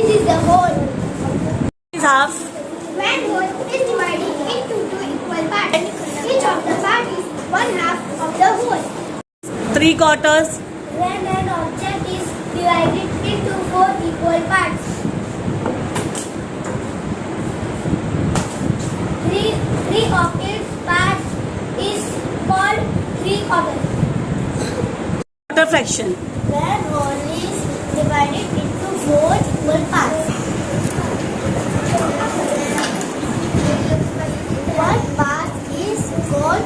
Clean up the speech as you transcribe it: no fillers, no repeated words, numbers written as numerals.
This is the whole. Is half. When whole is divided into two equal parts, each of the parts is one half of the whole. 3/4. When an object is divided into four equal parts, three of its parts is called three-quarter. Quarter fraction. When whole is divided into four equal parts, one part is called